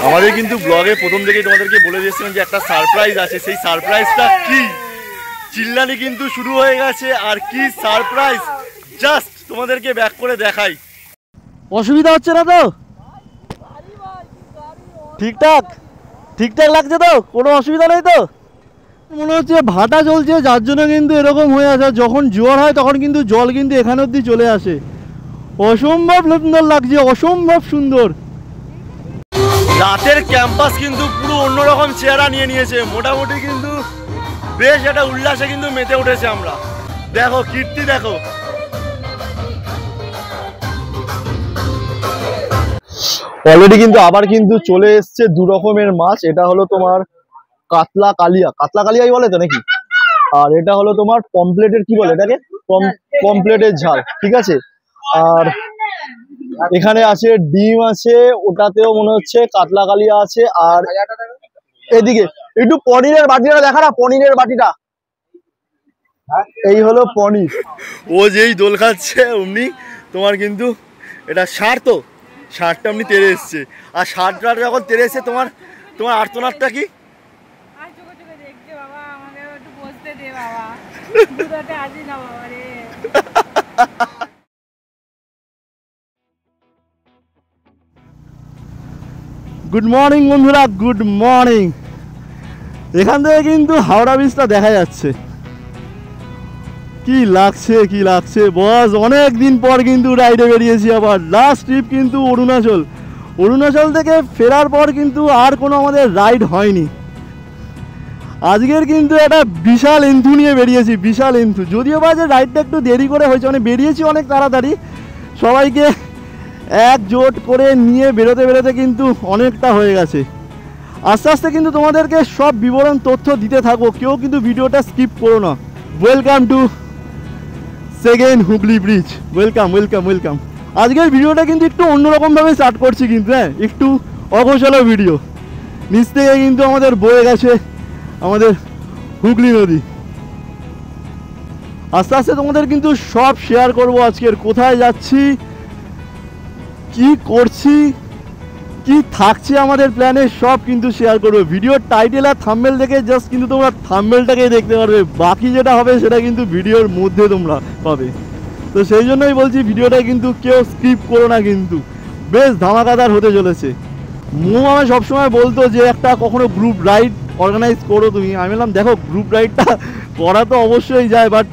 আমাদের কিন্তু ব্লগে প্রথম থেকেই তোমাদেরকে বলে দিয়েছিলাম যে একটা সারপ্রাইজ আছে, সেই সারপ্রাইজটা কি চিল্লানি কিন্তু শুরু হয়ে গেছে। আর কি সারপ্রাইজ জাস্ট তোমাদেরকে ব্যাক করে দেখাই। অসুবিধা হচ্ছে না তো? ঠিকঠাক ঠিকঠাক লাগছে তো? কোনো অসুবিধা নেই তো? মনে হচ্ছে ভাটা চলছে, যার জন্য কিন্তু এরকম হয়ে আছে। যখন জোয়ার হয় তখন কিন্তু জল কিন্তু এখানে অবধি চলে আসে। অসম্ভব সুন্দর লাগছে, অসম্ভব সুন্দর। রাতের ক্যাম্পাস কিন্তু পুরো অন্যরকম চেহারা নিয়ে নিয়েছে। মোটামুটি কিন্তু বেশ একটা উল্লাসে কিন্তু মেতে উঠেছে আমরা। দেখো কীর্তি, দেখো অলরেডি কিন্তু আবার কিন্তু চলে এসছে দু রকমের মাছ। এটা হলো তোমার কাতলা কালিয়া, কাতলা কালিয়াই বলে তো নাকি, আর এটা হলো তোমার পমপ্লেটের কি বলে এটাকে, পমপ্লেটের ঝাল, ঠিক আছে। আর এখানে আছে ডিম আছে, ওটাতেও মনে হচ্ছে কাতলা কালিয়া আছে। আর এদিকে একটু পনিরের বাটিটা দেখা না, পনিরের বাটিটা, এই হলো পনির। ও যেই দোল খাচ্ছে অমনি তোমার কিন্তু এটা ষাঁড়, তো ষাঁড়টা অমনি তেড়ে এসছে। আর ষাঁড়টা যখন তেড়ে এসছে তোমার তোমার আর্তনাদটা কি? গুড মর্নিং বন্ধুরা, গুড মর্নিং। এখান থেকে কিন্তু হাওড়া ব্রিজটা দেখা যাচ্ছে। কি লাগছে, কি লাগছে বস। অনেক দিন পর কিন্তু রাইডে বেরিয়েছি আবার। লাস্ট ট্রিপ কিন্তু অরুণাচল। অরুণাচল থেকে ফেরার পর কিন্তু আর কোনো আমাদের রাইড হয়নি। আজকের কিন্তু একটা বিশাল এন্থু নিয়ে বেরিয়েছি, বিশাল এন্থু। যদিও বা যে রাইডটা একটু দেরি করে হয়েছে, মানে বেরিয়েছি অনেক তাড়াতাড়ি। সবাইকে একজোট করে নিয়ে বেরোতে বেরোতে কিন্তু অনেকটা হয়ে গেছে। আস্তে আস্তে কিন্তু তোমাদেরকে সব বিবরণ তথ্য দিতে থাকবো, কেউ কিন্তু ভিডিওটা স্কিপ করো না। Welcome to second Hooghly bridge, welcome welcome welcome. আজকের ভিডিওটা কিন্তু একটু অন্যরকমভাবে স্টার্ট করছি কিন্তু, হ্যাঁ, একটু অগোছালো ভিডিও। নিচ থেকে কিন্তু আমাদের বয়ে গেছে আমাদের হুগলি নদী। আস্তে আস্তে তোমাদের কিন্তু সব শেয়ার করব। আজকের কোথায় যাচ্ছি, কি করছি, কি থাকছে আমাদের প্ল্যানে, সব কিন্তু শেয়ার করবো। ভিডিওর টাইটেল আর থাম্বনেল দেখে জাস্ট কিন্তু তোমরা থাম্বনেলটাকেই দেখতে পারবে, বাকি যেটা হবে সেটা কিন্তু ভিডিওর মধ্যে তোমরা পাবে। তো সেই জন্যই বলছি ভিডিওটা কিন্তু কেউ স্কিপ করো না, কিন্তু বেশ ধামাকাদার হতে চলেছে। আমায় সবসময় বলতো যে একটা কখনো গ্রুপ রাইড অর্গানাইজ করো তুমি। আমি বললাম দেখো গ্রুপ রাইডটা করা তো অবশ্যই যায়, বাট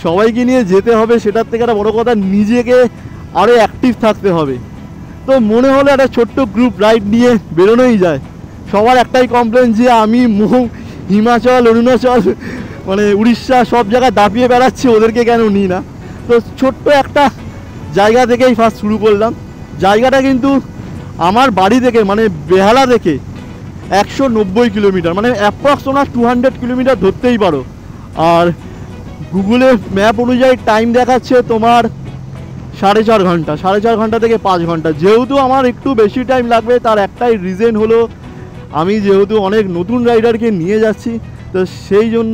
সবাইকে নিয়ে যেতে হবে, সেটার থেকে একটা বড়ো কথা নিজেকে আরও অ্যাক্টিভ থাকতে হবে। তো মনে হলো একটা ছোট্ট গ্রুপ রাইড নিয়ে বেরোনোই যায়। সবার একটাই কমপ্লেন যে আমি হিমাচল, অরুণাচল, মানে উড়িষ্যা সব জায়গায় দাপিয়ে বেড়াচ্ছি, ওদেরকে কেন নিই না। তো ছোট্ট একটা জায়গা থেকেই ফার্স্ট শুরু করলাম। জায়গাটা কিন্তু আমার বাড়ি থেকে মানে বেহালা থেকে 190 কিলোমিটার, মানে অ্যাপ্রক্স তোমরা 200 কিলোমিটার ধরতেই পারো। আর গুগলে ম্যাপ অনুযায়ী টাইম দেখাচ্ছে তোমার 4.5 ঘন্টা, 4.5 ঘন্টা থেকে 5 ঘন্টা। যেহেতু আমার একটু বেশি টাইম লাগবে, তার একটাই রিজন হলো আমি যেহেতু অনেক নতুন রাইডারকে নিয়ে যাচ্ছি, তো সেই জন্য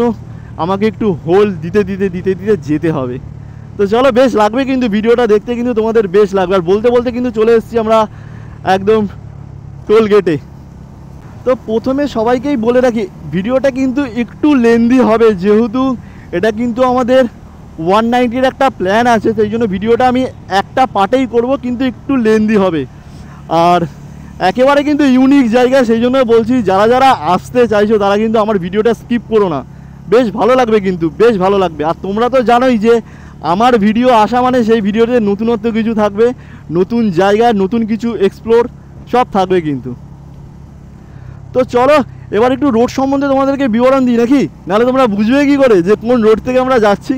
আমাকে একটু হোল্ড দিতে দিতে দিতে দিতে যেতে হবে। তো চলো, বেশ লাগবে কিন্তু ভিডিওটা দেখতে, কিন্তু তোমাদের বেশ লাগবে। আর বলতে বলতে কিন্তু চলে এসেছি আমরা একদম টোল গেটে। তো প্রথমে সবাইকেই বলে রাখি ভিডিওটা কিন্তু একটু লেন্দি হবে, যেহেতু এটা কিন্তু আমাদের 190-র একটা প্ল্যান আছে, সেই জন্য ভিডিওটা আমি একটা পার্টেই করব, কিন্তু একটু লেন্দি হবে। আর একেবারে কিন্তু ইউনিক জায়গা, সেই জন্য বলছি যারা যারা আসতে চাইছো তারা কিন্তু আমার ভিডিওটা স্কিপ করো না, বেশ ভালো লাগবে, কিন্তু বেশ ভালো লাগবে। আর তোমরা তো জানোই যে আমার ভিডিও আসা মানে সেই ভিডিওতে নতুনত্ব কিছু থাকবে, নতুন জায়গা, নতুন কিছু এক্সপ্লোর সব থাকবে কিন্তু। তো চলো এবার একটু রোড সম্বন্ধে তোমাদেরকে বিবরণ দিই নাকি, নাহলে তোমরা বুঝবে কী করে যে কোন রোড থেকে আমরা যাচ্ছি।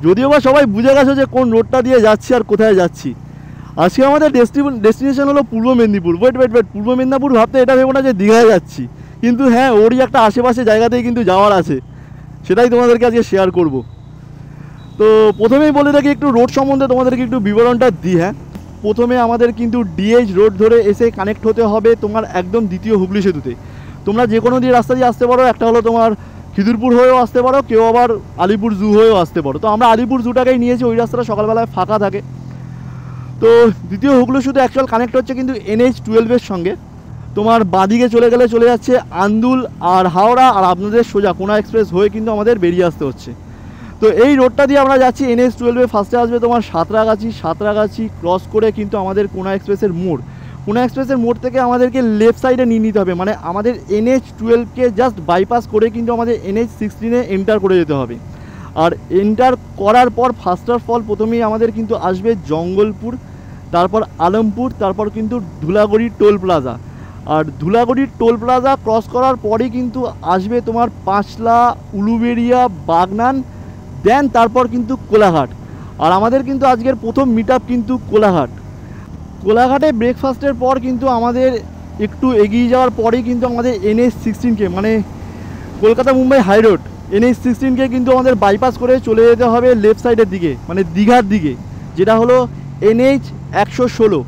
যদিও বা সবাই বুঝে গেছো যে কোন রোডটা দিয়ে যাচ্ছি আর কোথায় যাচ্ছি। আজকে আমাদের ডেস্টিনেশন হলো পূর্ব মেদিনীপুর। ওয়েট, পূর্ব মেদিনীপুর ভাবতে এটা ভেবো না যে দীঘায় যাচ্ছি, কিন্তু হ্যাঁ ওরই একটা আশেপাশে জায়গাতেই কিন্তু যাওয়ার আছে, সেটাই তোমাদেরকে আজকে শেয়ার করব। তো প্রথমেই বলে রাখি একটু রোড সম্বন্ধে তোমাদেরকে একটু বিবরণটা দিই। হ্যাঁ, প্রথমে আমাদের কিন্তু ডিএইচ রোড ধরে এসে কানেক্ট হতে হবে তোমার একদম দ্বিতীয় হুগলি সেতুতে। তোমরা যে কোনো দিয়ে রাস্তা দিয়ে আসতে পারো, একটা হলো তোমার খিদিরপুর হয়েও আসতে পারো, কেউ আবার আলিপুর জু হয়েও আসতে পারো। তো আমরা আলিপুর জুটাকেই নিয়েছি, ওই রাস্তাটা সকালবেলায় ফাঁকা থাকে। তো দ্বিতীয় হুগলি সেতু অ্যাকচুয়াল কানেক্ট হচ্ছে কিন্তু NH-12-এর সঙ্গে। তোমার বাঁদিকে চলে গেলে চলে যাচ্ছে আন্দুল আর হাওড়া, আর আপনাদের সোজা কোনা এক্সপ্রেস হয়ে কিন্তু আমাদের বেরিয়ে আসতে হচ্ছে। তো এই রোডটা দিয়ে আমরা যাচ্ছি NH-12। ফার্স্টে আসবে তোমার সাঁতরাগাছি ক্রস করে কিন্তু আমাদের কোনা এক্সপ্রেসের মোড়। কোনা এক্সপ্রেসের মোড় থেকে আমাদেরকে লেফট সাইডে নিয়ে নিতে হবে, মানে আমাদের NH-12কে জাস্ট বাইপাস করে কিন্তু আমাদের NH-16-এ এন্টার করে যেতে হবে। আর এন্টার করার পর ফার্স্ট অফ অল প্রথমেই আমাদের কিন্তু আসবে জঙ্গলপুর, তারপর আলমপুর, তারপর কিন্তু ধুলাগড়ি টোল প্লাজা। আর ধুলাগড়ির টোল প্লাজা ক্রস করার পরেই কিন্তু আসবে তোমার পাঁচলা, উলুবেড়িয়া, বাগনান, দেন তারপর কিন্তু কোলাঘাট। আর আমাদের কিন্তু আজকের প্রথম মিট আপ কিন্তু কোলাঘাটে ব্রেকফাস্টের পর কিন্তু আমাদের একটু এগিয়ে যাওয়ার পরেই কিন্তু আমাদের NH-16কে মানে কলকাতা মুম্বাই হাই রোড NH-16কে কিন্তু আমাদের বাইপাস করে চলে যেতে হবে লেফট সাইডের দিকে, মানে দীঘার দিকে, যেটা হলো NH-116।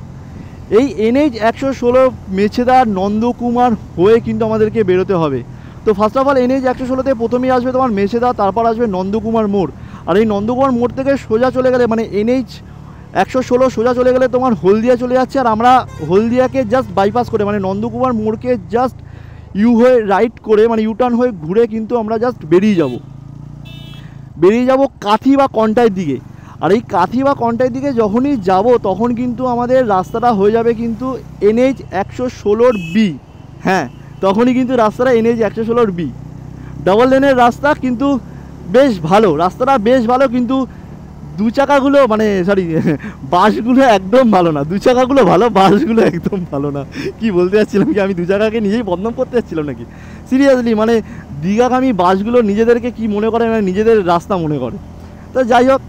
এই NH-116 মেছেদা নন্দকুমার হয়ে কিন্তু আমাদেরকে বেরোতে হবে। তো ফার্স্ট অফ অল NH-116তে প্রথমেই আসবে তোমার মেছেদা, তারপর আসবে নন্দকুমার মোড়। আর এই নন্দকুমার মোড় থেকে সোজা চলে গেলে মানে NH-116 সোজা চলে গেলে তোমার হলদিয়া চলে যাচ্ছে। আর আমরা হলদিয়াকে জাস্ট বাইপাস করে মানে নন্দকুমার মোড়কে জাস্ট হয়ে রাইট করে মানে ইউটার্ন হয়ে ঘুরে কিন্তু আমরা জাস্ট বেরিয়ে যাব কাথি বা কন্টাইয়ের দিকে। আর এই কাথি বা কন্টাইয়ের দিকে যখনই যাব তখন কিন্তু আমাদের রাস্তাটা হয়ে যাবে কিন্তু NH-116B। হ্যাঁ, তখনই কিন্তু রাস্তাটা NH-116B ডাবল লেনের রাস্তা, কিন্তু বেশ ভালো, রাস্তাটা বেশ ভালো। কিন্তু দু চাকাগুলো মানে বাসগুলো একদম ভালো না, দু চাকাগুলো ভালো, বাসগুলো একদম ভালো না। কি বলতে যাচ্ছিলাম কি, আমি দু চাকাকে নিজেই বদনাম করতে যাচ্ছিলাম নাকি? সিরিয়াসলি মানে দীঘাগামী বাসগুলো নিজেদেরকে কি মনে করে, মানে নিজেদের রাস্তা মনে করে। তো যাই হোক,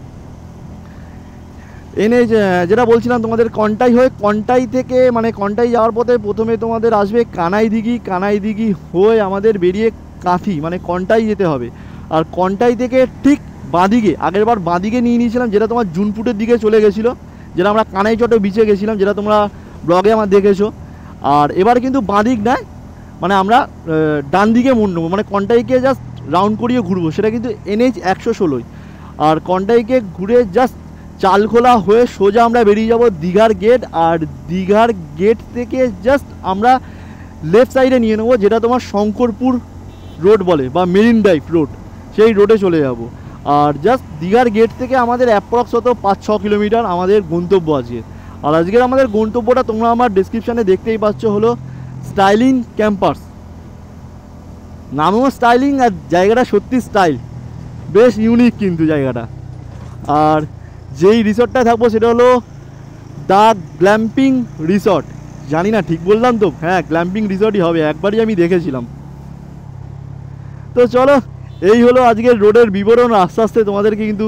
যেটা বলছিলাম তোমাদের কন্টাই হয়ে, কন্টাই থেকে মানে কন্টাই যাওয়ার পথে প্রথমে তোমাদের আসবে কানাইদিঘি হয়ে আমাদের বেরিয়ে কাঁথি মানে কন্টাই যেতে হবে। আর কন্টাই থেকে ঠিক বাঁদিকে, আগের বার বাঁদিকে নিয়ে নিয়েছিলাম যেটা তোমার জুনপুটের দিকে চলে গেছিলো, যেটা আমরা কানাই চটে বিচে গেছিলাম, যেটা তোমরা ব্লগে আমার দেখেছো। আর এবার কিন্তু বাঁদিক নয়, মানে আমরা ডান দিকে মোড় নেবো, মানে কন্টাইকে জাস্ট রাউন্ড করিয়ে ঘুরবো, সেটা কিন্তু NH-116। আর কন্টাইকে ঘুরে জাস্ট চালখোলা হয়ে সোজা আমরা বেরিয়ে যাব দীঘার গেট। আর দীঘার গেট থেকে জাস্ট আমরা লেফট সাইডে নিয়ে নেবো, যেটা তোমার শঙ্করপুর রোড বলে বা মেরিন ড্রাইভ রোড, সেই রোডে চলে যাব। আর জাস্ট দীঘার গেট থেকে আমাদের অ্যাপ্রক্সত 5-6 কিলোমিটার আমাদের গন্তব্য আছে। আর আজকের আমাদের গন্তব্যটা তোমরা আমার ডেসক্রিপশানে দেখতেই পাচ্ছ, হলো স্টাইলিং ক্যাম্পাস। নামও স্টাইলিং আর জায়গাটা সত্যি স্টাইল, বেশ ইউনিক কিন্তু জায়গাটা। আর যেই রিসর্টটায় থাকবো সেটা হলো দ্য গ্ল্যাম্পিং রিসর্ট। জানি না ঠিক বললাম তো? হ্যাঁ, গ্ল্যাম্পিং রিসর্টই হবে, একবারই আমি দেখেছিলাম। তো চলো, এই হলো আজকের রোডের বিবরণ। আস্তে আস্তে তোমাদেরকে কিন্তু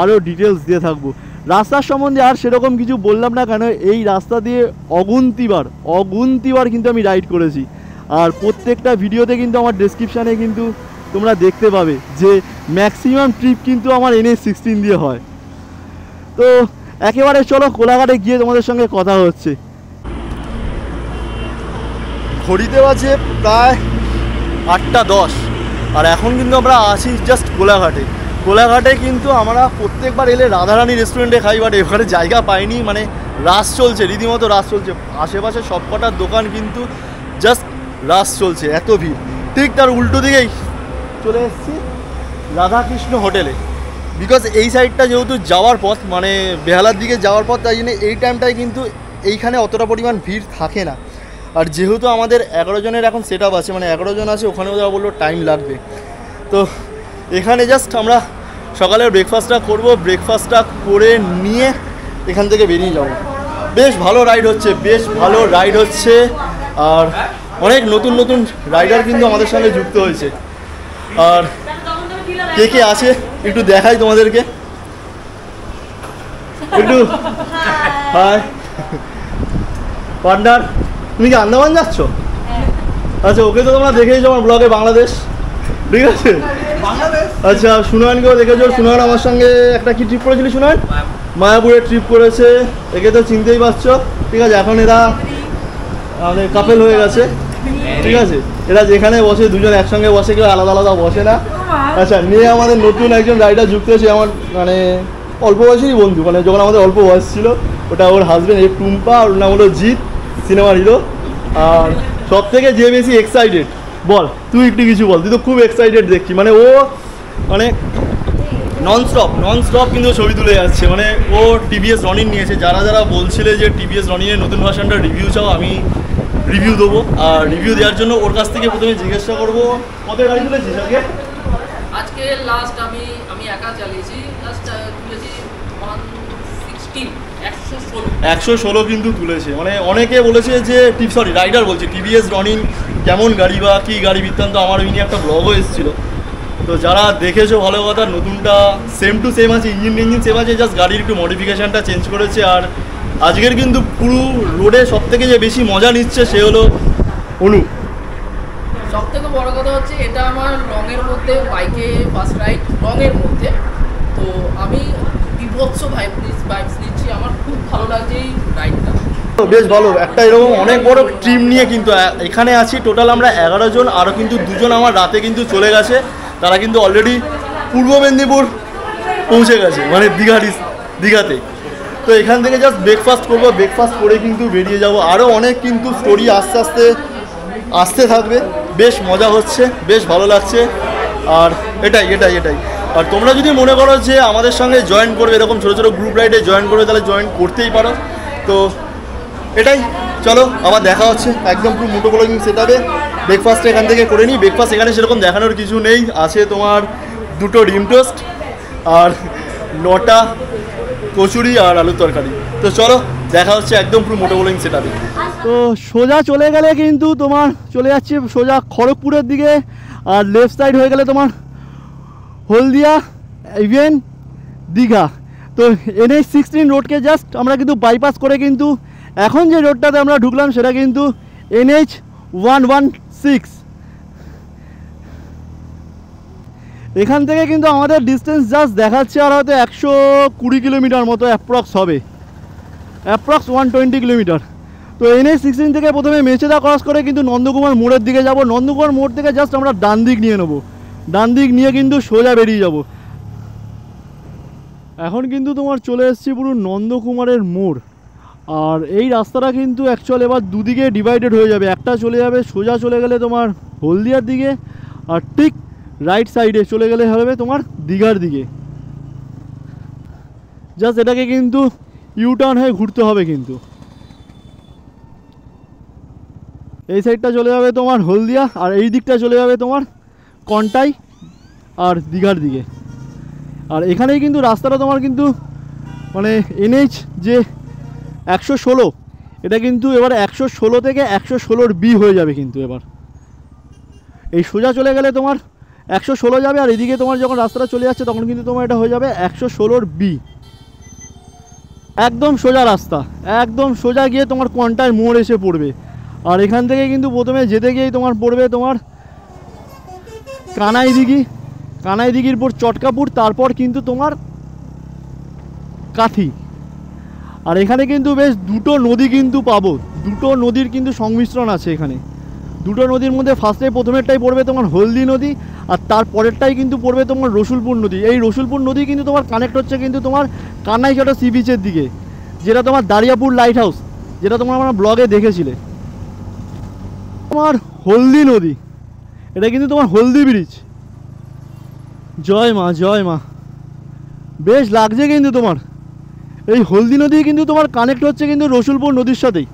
আরও ডিটেলস দিয়ে থাকবো। রাস্তার সম্বন্ধে আর সেরকম কিছু বললাম না, কেন এই রাস্তা দিয়ে অগুন্তিবার কিন্তু আমি রাইড করেছি। আর প্রত্যেকটা ভিডিওতে কিন্তু আমার ডেসক্রিপশানে কিন্তু তোমরা দেখতে পাবে যে ম্যাক্সিমাম ট্রিপ কিন্তু আমার NH-16 দিয়ে হয়। তো একেবারে চলো কোলাঘাটে গিয়ে তোমাদের সঙ্গে কথা হচ্ছে। ঘড়িতে বাজে প্রায় 8:10, আর এখন কিন্তু আমরা আছি জাস্ট কোলাঘাটে কিন্তু আমরা প্রত্যেকবার এলে রাধারানী রেস্টুরেন্টে খাই, বাট এবারে জায়গা পাইনি, মানে রাশ চলছে, রীতিমতো রাশ চলছে। আশেপাশে সব কটার দোকান কিন্তু জাস্ট রাশ চলছে, এত ভিড়। ঠিক তার উল্টো দিকেই চলে এসেছি রাধাকৃষ্ণ হোটেলে, বিকজ এই সাইডটা যেহেতু যাওয়ার পথ, মানে বেহালার দিকে যাওয়ার পথ, তাই জন্য এই টাইমটায় কিন্তু এইখানে অতটা পরিমাণ ভিড় থাকে না। আর যেহেতু আমাদের 11 জনের এখন সেট আপ আছে, মানে 11 জন আছে, ওখানেও যাওয়া বললো টাইম লাগবে। তো এখানে জাস্ট আমরা সকালের ব্রেকফাস্টটা করব, ব্রেকফাস্টটা করে নিয়ে এখান থেকে বেরিয়ে যাব। বেশ ভালো রাইড হচ্ছে, আর অনেক নতুন রাইডার কিন্তু আমাদের সঙ্গে যুক্ত হয়েছে। আর কে আছে একটু দেখাই তোমাদেরকে, একটু হাই পার্টনার। তুমি কি আন্দামান যাচ্ছ? আচ্ছা, ওকে তো তোমরা দেখেছো আমার ব্লগে, বাংলাদেশ, ঠিক আছে। আচ্ছা, সুনয়নকেও দেখেছো। সুনয়ন আমার সঙ্গে একটা কি ট্রিপ করেছিলি? সুনয়ন মায়াপুরের ট্রিপ করেছে, একে তো চিনতেই পারছো, ঠিক আছে। এখন এরা আমাদের কাপেল হয়ে গেছে, ঠিক আছে। এরা যেখানে বসে দুজন একসঙ্গে বসে, কেউ আলাদা আলাদা বসে না। আচ্ছা, নিয়ে আমাদের নতুন একজন রাইডার যুক্ত হয়েছে, আমার মানে অল্প বয়সেরই বন্ধু, মানে যখন আমাদের অল্প বয়স ছিল, ওটা ওর হাজবেন্ড, এই টুম্পা, ওর নাম হলো জিৎ, সিনেমার হিরো, আর সব থেকে যে বেশি এক্সাইটেড বল, তুই একটু কিছু বল, তুই তো খুব এক্সাইটেড দেখছি, মানে ও মানে নন স্টপ কিন্তু ছবি তুলে যাচ্ছে। মানে ও টিভিএস রনিন নিয়েছে। যারা যারা বলছিলে যে টিভিএস রনিনের নতুন ভার্সনটা রিভিউ চাও, আমি রিভিউ দেবো। আর রিভিউ দেওয়ার জন্য ওর কাছ থেকে প্রথমে জিজ্ঞাসা করবো কত গাড়ি তুলেছিস আজকে? আজকে লাস্ট আমি একা চালিয়েছি, লাস্ট তুলেছি 116 কিন্তু তুলেছে। মানে অনেকে বলেছে যে রাইডার বলছে টিভিএস রনিন কেমন গাড়ি বা কী গাড়ি বৃত্তান্ত, আমার ওই নিয়ে একটা ব্লগও এসেছিলো। তো যারা দেখেছো ভালো কথা, নতুনটা সেম টু সেম আছে, ইঞ্জিন সেম আছে, জাস্ট গাড়ির একটু মডিফিকেশানটা চেঞ্জ করেছে। আর আজকের কিন্তু পুরো রোডে সব থেকে যে বেশি মজা নিচ্ছে সে হলো অনু। সব থেকে বড় কথা হচ্ছে এটা আমার লংয়ের মধ্যে বাইকে ফার্স্ট রাইড, লংয়ের মধ্যে। তো আমি বিভৎস ভাইবস নিচ্ছি, আমার খুব ভালো লাগছে এই রাইডটা। বেশ ভালো একটা এরকম অনেক বড় টিম নিয়ে কিন্তু এখানে আছি। টোটাল আমরা 11 জন, আরও কিন্তু 2 জন আমার রাতে কিন্তু চলে গেছে। তারা কিন্তু অলরেডি পূর্ব মেদিনীপুর পৌঁছে গেছে, মানে দীঘাতে। তো এখান থেকে জাস্ট ব্রেকফাস্ট করবো, ব্রেকফাস্ট করে কিন্তু বেরিয়ে যাব। আরও অনেক কিন্তু স্টোরি আস্তে আস্তে আসতে থাকবে। বেশ মজা হচ্ছে, বেশ ভালো লাগছে। আর এটাই। আর তোমরা যদি মনে করো যে আমাদের সঙ্গে জয়েন করবে, এরকম ছোটো ছোটো গ্রুপ রাইডে জয়েন করবে, তাহলে জয়েন করতেই পারো। তো এটাই, চলো আবার দেখা হচ্ছে একদম পুরো মোটো ব্লগিং সেটআপে। ব্রেকফাস্ট এখান থেকে করে নিই। ব্রেকফাস্ট এখানে সেরকম দেখানোর কিছু নেই, আছে তোমার 2টো ডিম টোস্ট আর 9টা কচুরি আর আলুর তরকারি। তো চলো দেখা হচ্ছে একদম পুরো মোটো ব্লগিং সেটআপে। তো সোজা চলে গেলে কিন্তু তোমার চলে যাচ্ছে সোজা খড়গপুরের দিকে, আর লেফট সাইড হয়ে গেলে তোমার হলদিয়া ইভেন দীঘা। তো NH16 রোডকে জাস্ট আমরা কিন্তু বাইপাস করে কিন্তু এখন যে রোডটাতে আমরা ঢুকলাম সেটা কিন্তু NH116। এখান থেকে কিন্তু আমাদের ডিস্টেন্স জাস্ট দেখাচ্ছে আর হয়তো 120 কিলোমিটার মতো অ্যাপ্রক্স হবে, অ্যাপ্রক্স 120 কিলোমিটার। তো NH16 থেকে প্রথমে মেচেদা ক্রস করে কিন্তু নন্দকুমার মোড়ের দিকে যাব। নন্দকুমার মোড় থেকে জাস্ট আমরা ডান দিক নিয়ে নেব, ডান দিক নিয়ে কিন্তু সোজা বেরিয়ে যাব। এখন কিন্তু তোমার চলে এসেছি পুরো নন্দকুমারের মোড়। আর এই রাস্তাটা কিন্তু অ্যাকচুয়াল এবার দুদিকে ডিভাইডেড হয়ে যাবে। একটা চলে যাবে সোজা চলে গেলে তোমার হলদিয়ার দিকে, আর ঠিক রাইট সাইডে চলে গেলে হবে তোমার দীঘার দিকে। জাস্ট এটাকে কিন্তু ইউটার্ন হয়ে ঘুরতে হবে। কিন্তু এই সাইডটা চলে যাবে তোমার হলদিয়া, আর এই দিকটা চলে যাবে তোমার কন্টাই আর দীঘার দিকে। আর এখানেই কিন্তু রাস্তাটা তোমার কিন্তু মানে NH যে 116, এটা কিন্তু এবার 116 থেকে 116 B হয়ে যাবে কিন্তু এবার। এই সোজা চলে গেলে তোমার 116 যাবে, আর এদিকে তোমার যখন রাস্তাটা চলে যাচ্ছে তখন কিন্তু তোমার এটা হয়ে যাবে 116 B। একদম সোজা রাস্তা, একদম সোজা গিয়ে তোমার কন্টায় মোড় এসে পড়বে। আর এখান থেকে কিন্তু প্রথমে যেতে গিয়েই তোমার পড়বে তোমার কানাই দিঘির পর চটকাপুর, তারপর কিন্তু তোমার কাথি। আর এখানে কিন্তু বেশ 2টো নদী কিন্তু পাবো, 2টো নদীর কিন্তু সংমিশ্রণ আছে এখানে। 2টো নদীর মধ্যে প্রথমেরটাই পড়বে তোমার হলদি নদী, আর তারপরেরটাই কিন্তু পড়বে তোমার রসুলপুর নদী। এই রসুলপুর নদী কিন্তু তোমার কানেক্ট হচ্ছে কিন্তু তোমার কানাইঘাটা সি বিচের দিকে, যেটা তোমার দারিয়াপুর লাইট হাউস, যেটা তোমার আমার ব্লগে দেখেছিলে। তোমার হলদি নদী, এটা কিন্তু তোমার হলদি ব্রিজ। জয় মা, বেশ লাগছে কিন্তু তোমার এই হলদি নদী কিন্তু তোমার কানেক্ট হচ্ছে কিন্তু রসুলপুর নদীর সাথেই।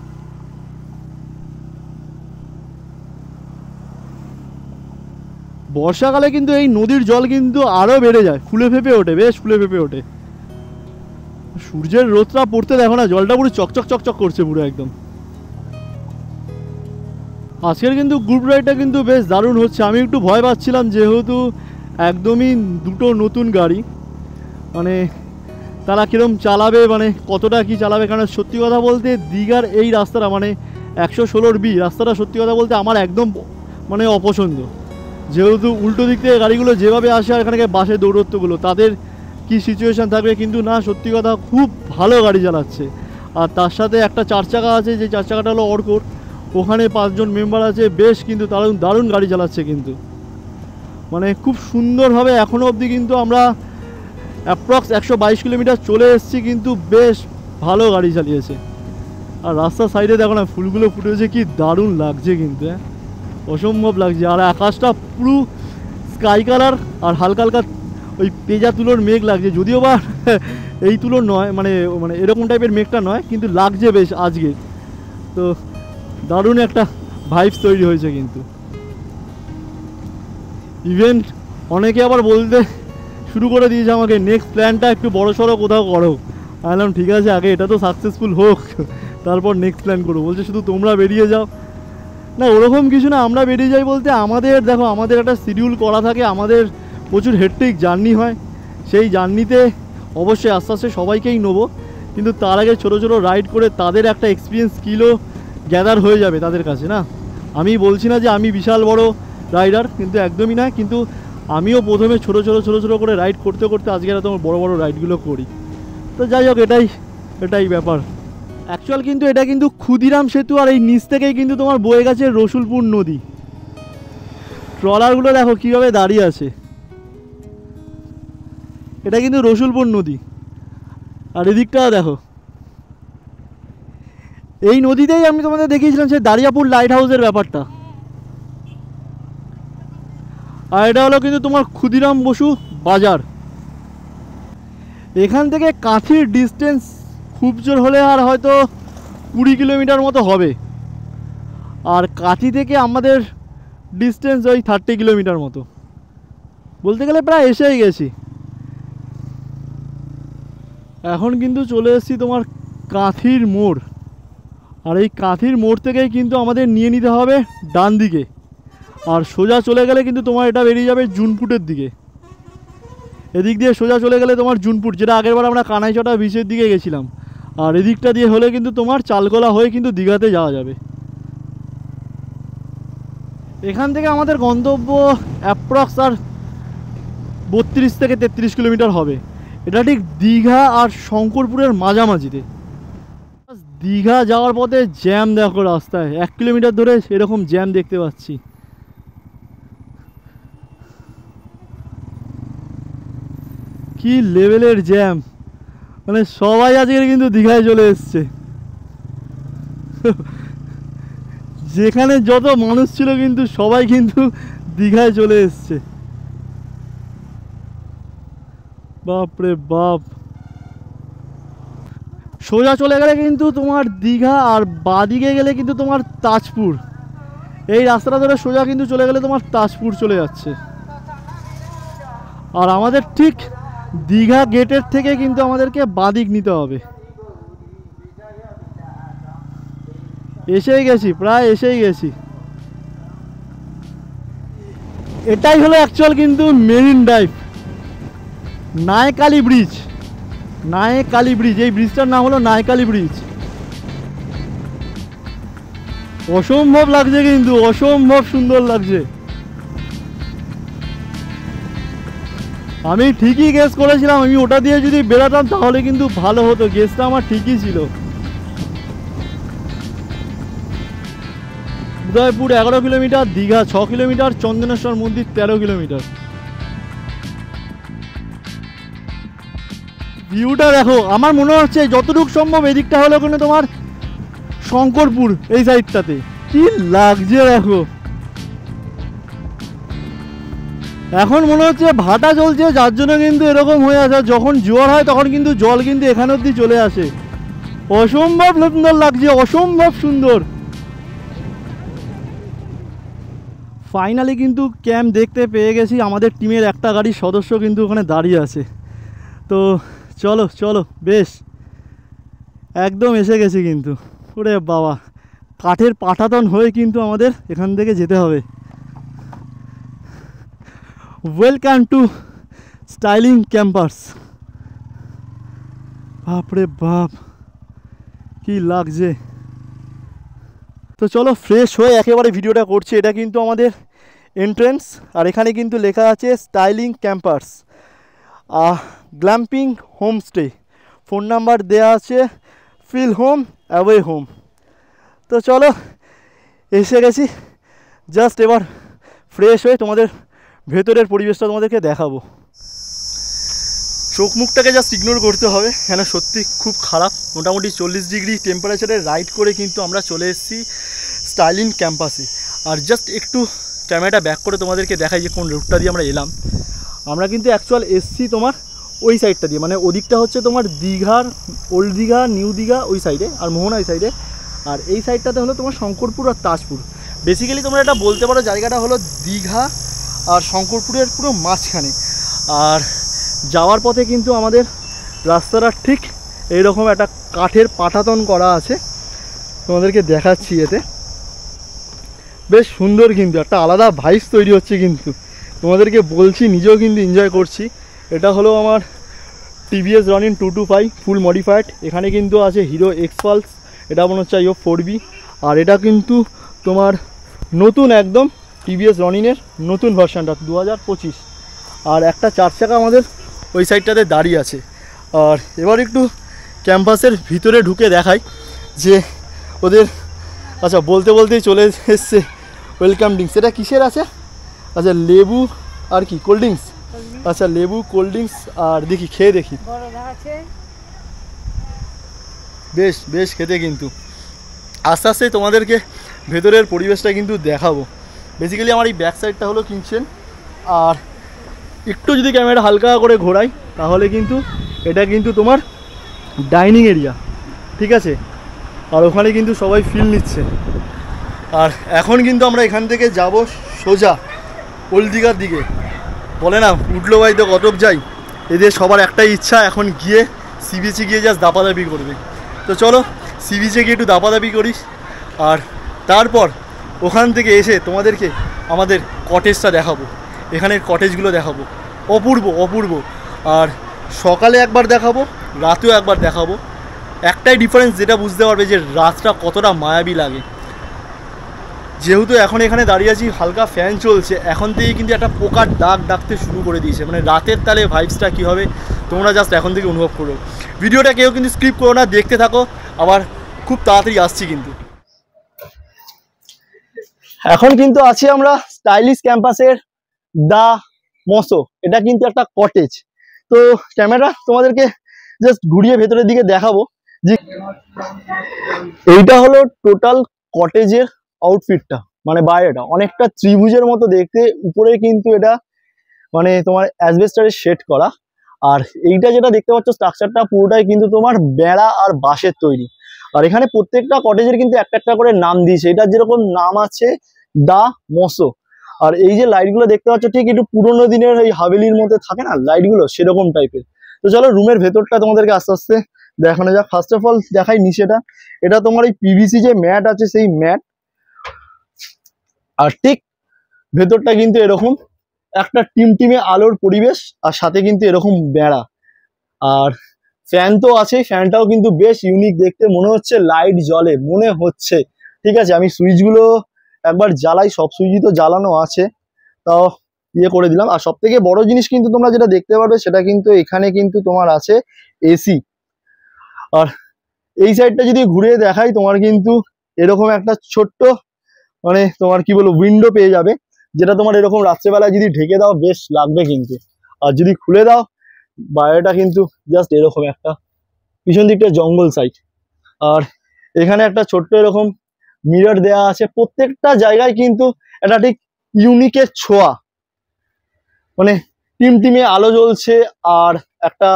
বর্ষাকালে কিন্তু এই নদীর জল কিন্তু আরও বেড়ে যায়, ফুলে ফেপে ওঠে, বেশ ফুলে ফেপে ওঠে। সূর্যের রোদটা পড়তে দেখো না, জলটা পুরো চকচক করছে পুরো একদম। আজকের কিন্তু গ্রুপ রাইডটা কিন্তু বেশ দারুণ হচ্ছে। আমি একটু ভয় পাচ্ছিলাম যেহেতু একদমই 2টো নতুন গাড়ি, মানে তারা কীরকম চালাবে, মানে কতটা কি চালাবে। কারণ সত্যি কথা বলতে দীঘার এই রাস্তাটা মানে 116 B রাস্তাটা সত্যি কথা বলতে আমার একদম মানে অপছন্দ। যেহেতু উল্টো দিক থেকে গাড়িগুলো যেভাবে আসে, আর এখানে বাসে দৌরত্বগুলো তাদের কি সিচুয়েশান থাকবে। কিন্তু না, সত্যি কথা খুব ভালো গাড়ি চালাচ্ছে। আর তার সাথে একটা 4 চাকা আছে, যে 4 চাকাটা হলো অর্কর, ওখানে 5 জন মেম্বার আছে। বেশ কিন্তু দারুণ গাড়ি চালাচ্ছে কিন্তু, মানে খুব সুন্দরভাবে। এখনও অবধি কিন্তু আমরা অ্যাপ্রক্স 122 কিলোমিটার চলে এসেছি, কিন্তু বেশ ভালো গাড়ি চালিয়েছে। আর রাস্তার সাইডে দেখো না ফুলগুলো ফুটেছে, কি দারুণ লাগছে কিন্তু, অসম্ভব লাগছে। আর আকাশটা পুরো স্কাই কালার আর হালকা হালকা ওই পেঁজা তুলোর মেঘ লাগছে, যদিও বা এই তুলোর নয়, মানে মানে এরকম টাইপের মেঘটা নয়, কিন্তু লাগছে বেশ আজকে। তো দারুণ একটা ভাইবস তৈরি হয়েছে কিন্তু। ইভেন অনেকে আবার বলতে শুরু করে দিয়েছে আমাকে নেক্সট প্ল্যানটা একটু বড়সড় কোথাও করো। আমি বললাম ঠিক আছে, আগে এটা তো সাকসেসফুল হোক, তারপর নেক্সট প্ল্যান করবো। বলছে শুধু তোমরা বেরিয়ে যাও। না, ওরকম কিছু না, আমরা বেরিয়ে যাই বলতে আমাদের দেখো, আমাদের একটা শিডিউল করা থাকে, আমাদের প্রচুর হেক্টিক জার্নি হয়। সেই জার্নিতে অবশ্যই আস্তে আস্তে সবাইকেই নেবো, কিন্তু তার আগে ছোটো ছোটো রাইড করে তাদের একটা এক্সপিরিয়েন্স স্কিলও গ্যাদার হয়ে যাবে তাদের কাছে। না, আমি বলছি না যে আমি বিশাল বড় রাইডার, কিন্তু একদমই না, কিন্তু আমিও প্রথমে ছোটো ছোটো করে রাইড করতে করতে আজকে এত বড় বড় রাইডগুলো করি। তো যাই হোক, এটাই ব্যাপার। অ্যাকচুয়াল কিন্তু এটা কিন্তু ক্ষুদিরাম সেতু, আর এই নিচ থেকেই কিন্তু তোমার বয়ে গেছে রসুলপুর নদী। ট্রলারগুলো দেখো কীভাবে দাঁড়িয়ে আছে, এটা কিন্তু রসুলপুর নদী। আর এদিকটা দেখো, এই নদীতেই আমি তোমাদের দেখিয়েছিলাম সেই দারিয়াপুর লাইট হাউসের ব্যাপারটা। আর এটা হলো কিন্তু তোমার ক্ষুদিরাম বসু বাজার। এখান থেকে কাঁথির ডিস্টেন্স খুব জোর হলে আর হয়তো 20 কিলোমিটার মতো হবে, আর কাঁথি থেকে আমাদের ডিস্টেন্স ওই 30 কিলোমিটার মতো, বলতে গেলে প্রায় এসেই গেছি। এখন কিন্তু চলে এসেছি তোমার কাঁথির মোড়, আর এই কাঁথির মোড় থেকেই কিন্তু আমাদের নিয়ে নিতে হবে ডান দিকে, আর সোজা চলে গেলে কিন্তু তোমার এটা বেরিয়ে যাবে জুনপুটের দিকে। এদিক দিয়ে সোজা চলে গেলে তোমার জুনপুট, যেটা আগেরবার আমরা কানাইচটা বিচের দিকে গেছিলাম, আর এদিকটা দিয়ে হলে কিন্তু তোমার চালকোলা হয়ে কিন্তু দীঘাতে যাওয়া যাবে। এখান থেকে আমাদের গন্তব্য অ্যাপ্রক্স আর 32 থেকে 33 কিলোমিটার হবে। এটা ঠিক দীঘা আর শঙ্করপুরের মাঝামাঝিতে। দীঘা যাওয়ার পথে জ্যাম দেখো রাস্তায়, 1 কিলোমিটার ধরে এরকম জ্যাম দেখতে পাচ্ছি। কি লেভেলের জ্যাম, মানে সবাই আজকে কিন্তু দীঘায় চলে এসছে। যেখানে যত মানুষ ছিল কিন্তু সবাই কিন্তু দীঘায় চলে এসছে। বাপরে বাপ। সোজা চলে গেলে কিন্তু তোমার দীঘা, আর বাদিকে গেলে কিন্তু তোমার তাজপুর। এই রাস্তাটা ধরে সোজা কিন্তু চলে গেলে তোমার তাজপুর চলে যাচ্ছে। আর আমাদের ঠিক দীঘা গেটের থেকে কিন্তু আমাদেরকে বাদিক নিতে হবে। এসেই গেছি, প্রায় এসেই গেছি। এটাই হলো অ্যাকচুয়াল কিন্তু মেরিন ড্রাইভ, নায়কালী ব্রিজ। নায়কালী ব্রিজ, এই ব্রিজটার নাম হলো নায়কালী ব্রিজ। অসম্ভব লাগছে কিন্তু, অসম্ভব সুন্দর লাগছে। আমি ঠিকই গেস করেছিলাম, আমি ওটা দিয়ে যদি বেরোতাম তাহলে কিন্তু ভালো হতো, গেসটা আমার ঠিকই ছিল। উদয়পুর 11 কিলোমিটার, দীঘা 6 কিলোমিটার, চন্দনেশ্বর মন্দির 13 কিলোমিটার। ভিউটা দেখো, আমার মনে হচ্ছে যতটুকু সম্ভব এদিকটা হলো কিন্তু তোমার শঙ্করপুর, এই সাইডটাতে কি লাগছে দেখো। এখন মনে হচ্ছে ভাটা চলছে, যার জন্য কিন্তু এরকম হয়ে আছে। যখন জোয়ার হয় তখন কিন্তু জল কিন্তু এখানে অবধি চলে আসে। অসম্ভব সুন্দর লাগছে, অসম্ভব সুন্দর। ফাইনালি কিন্তু ক্যাম্প দেখতে পেয়ে গেছি। আমাদের টিমের একটা গাড়ির সদস্য কিন্তু ওখানে দাঁড়িয়ে আছে। তো চলো চলো, বেশ একদম এসে গেছি কিন্তু। ওরে বাবা, কাঠের পাঠাতন হয়ে কিন্তু আমাদের এখান থেকে যেতে হবে। Welcome to styling campers. বাপরে বাপ, কি লাগছে। তো চলো ফ্রেশ হয়ে একেবারে ভিডিওটা করছি। এটা কিন্তু আমাদের এন্ট্রেন্স, আর এখানে কিন্তু লেখা আছে styling ক্যাম্পার্স glamping homestay. Phone number দেওয়া আছে, ফিল হোম অ্যাওয়ে হোম। তো চলো এসে গেছি, জাস্ট এবার ফ্রেশ হয়ে তোমাদের ভেতরের পরিবেশটা তোমাদেরকে দেখাবো। চোখ মুখটাকে জাস্ট ইগনোর করতে হবে, কেন সত্যি খুব খারাপ। মোটামুটি 40 ডিগ্রি টেম্পারেচারে রাইড করে কিন্তু আমরা চলে এসেছি স্টাইলিন ক্যাম্পাসে। আর জাস্ট একটু ক্যামেরাটা ব্যাক করে তোমাদেরকে দেখাই যে কোন রুটটা দিয়ে আমরা এলাম। আমরা কিন্তু অ্যাকচুয়াল এসছি তোমার ওই সাইডটা দিয়ে, মানে ওদিকটা হচ্ছে তোমার দীঘার ওল্ড দীঘা, নিউ দীঘা ওই সাইডে, আর মোহনা ওই সাইডে। আর এই সাইডটাতে হলো তোমার শঙ্করপুর আর তাজপুর। বেসিক্যালি তোমরা এটা বলতে পারো জায়গাটা হলো দীঘা আর শঙ্করপুরের পুরো মাঝখানে। আর যাওয়ার পথে কিন্তু আমাদের রাস্তাটা ঠিক এইরকম একটা কাঠের পাটাতন করা আছে, তোমাদেরকে দেখাচ্ছি। এতে বেশ সুন্দর, কিন্তু একটা আলাদা ভাইবস তৈরি হচ্ছে। কিন্তু তোমাদেরকে বলছি, নিজেও কিন্তু এনজয় করছি। এটা হলো আমার টিভিএস রনিন 225 ফুল মডিফাইড। এখানে কিন্তু আছে হিরো এক্সপালস, এটা মনে হচ্ছে IO 4B। আর এটা কিন্তু তোমার নতুন একদম টিভিএস রনিনের নতুন ভার্সানটা 2025। আর একটা 4 চাকা আমাদের ওই সাইডটাতে দাঁড়িয়ে আছে। আর এবার একটু ক্যাম্পাসের ভিতরে ঢুকে দেখাই যে ওদের, আচ্ছা বলতে বলতেই চলে এসছে ওয়েলকাম ড্রিঙ্কস। এটা কিসের আছে? আচ্ছা লেবু আর কি কোল্ড ড্রিঙ্কস। আচ্ছা লেবু কোল্ড ড্রিঙ্কস, আর দেখি খেয়ে দেখি। বেশ বেশ খেতে, কিন্তু আস্তে আস্তে তোমাদেরকে ভেতরের পরিবেশটা কিন্তু দেখাবো। বেসিক্যালি আমার এই ব্যাক সাইডটা হলো কিচেন। আর একটু যদি ক্যামেরা হালকা করে ঘোরাই তাহলে কিন্তু এটা কিন্তু তোমার ডাইনিং এরিয়া, ঠিক আছে। আর ওখানে কিন্তু সবাই ফিল নিচ্ছে। আর এখন কিন্তু আমরা এখান থেকে যাব সোজা ওল্ড দীঘার দিকে। বলে না উঠলো ভাই তো কটক যাই, এদের সবার একটাই ইচ্ছা এখন গিয়ে সি বিচে গিয়ে জাস্ট দাপাদাপি করবে। তো চলো সি বিচে গিয়ে একটু দাপাদাপি করিস, আর তারপর ওখান থেকে এসে তোমাদেরকে আমাদের কটেজটা দেখাবো, এখানের কটেজগুলো দেখাবো। অপূর্ব অপূর্ব। আর সকালে একবার দেখাবো, রাতেও একবার দেখাবো। একটাই ডিফারেন্স যেটা বুঝতে পারবে যে রাতটা কতটা মায়াবী লাগে। যেহেতু এখন এখানে দাঁড়িয়ে আছি, হালকা ফ্যান চলছে, এখন থেকেই কিন্তু একটা পোকার ডাক ডাকতে শুরু করে দিয়েছে। মানে রাতের তালে ভাইবসটা কী হবে তোমরা জাস্ট এখন থেকে অনুভব করো। ভিডিওটা কেউ কিন্তু স্কিপ করো না, দেখতে থাকো। আবার খুব তাড়াতাড়ি আসছি কিন্তু। এখন কিন্তু আছি আমরা স্টাইলিশ ক্যাম্পাসের দা মসো। এটা কিন্তু একটা কটেজ। তো ক্যামেরা তোমাদেরকে জাস্ট ঘুরিয়ে ভেতরের দিকে দেখাবো যে এইটা হলো টোটাল কটেজের আউটফিটটা, মানে বাইরেটা অনেকটা ত্রিভুজের মতো দেখতে। উপরে কিন্তু এটা মানে তোমার অ্যাসবেস্টারের শেড করা। আর এইটা যেটা দেখতে পাচ্ছ স্ট্রাকচারটা পুরোটাই কিন্তু তোমার বেড়া আর বাঁশের তৈরি। আর এখানে প্রত্যেকটা কটেজের কিন্তু একটা একটা করে নাম দিয়েছে। এটার যেরকম নাম আছে দা মসো। আর এই যে লাইটগুলো দেখতে পাচ্ছ ঠিক একটু পুরোনো দিনের ওই হাভেলির মধ্যে থাকে না লাইটগুলো, সেরকম টাইপের। তো চলো রুমের ভেতরটা তোমাদেরকে আস্তে আস্তে দেখানো যাক। ফার্স্ট অফ অল দেখাই নিচেটা। এটা তোমার এই পিভিসি যে ম্যাট আছে সেই ম্যাট। আর ঠিক ভেতরটা কিন্তু এরকম একটা টিমটিমে আলোর পরিবেশ, আর সাথে কিন্তু এরকম বেড়া। আর ফ্যান তো আছে, ফ্যানটাও কিন্তু বেশ ইউনিক দেখতে, মনে হচ্ছে লাইট জ্বলে মনে হচ্ছে। ঠিক আছে, আমি সুইচগুলো একবার জ্বালাই, সব সুইচই তো জ্বালানো আছে, তাও ইয়ে করে দিলাম। আর সব থেকে বড় জিনিস কিন্তু তোমরা যেটা দেখতে পারবে সেটা কিন্তু এখানে কিন্তু তোমার আছে এসি। আর এই সাইডটা যদি ঘুরে দেখাই তোমার কিন্তু এরকম একটা ছোট্ট মানে তোমার কি বলবো উইন্ডো পেয়ে যাবে, যেটা তোমার এরকম রাত্রেবেলায় যদি ঢেকে দাও বেশ লাগবে কিন্তু। আর যদি খুলে দাও বাইরেটা কিন্তু জাস্ট এরকম একটা পিছন দিকটা জঙ্গল সাইড। আর এখানে একটা ছোট্ট এরকম মিরর দেয়া আছে। প্রত্যেকটা জায়গায় কিন্তু একটা ঠিক ইউনিকের ছোঁয়া, মানে টিমটিমে আলো জ্বলছে আর একটা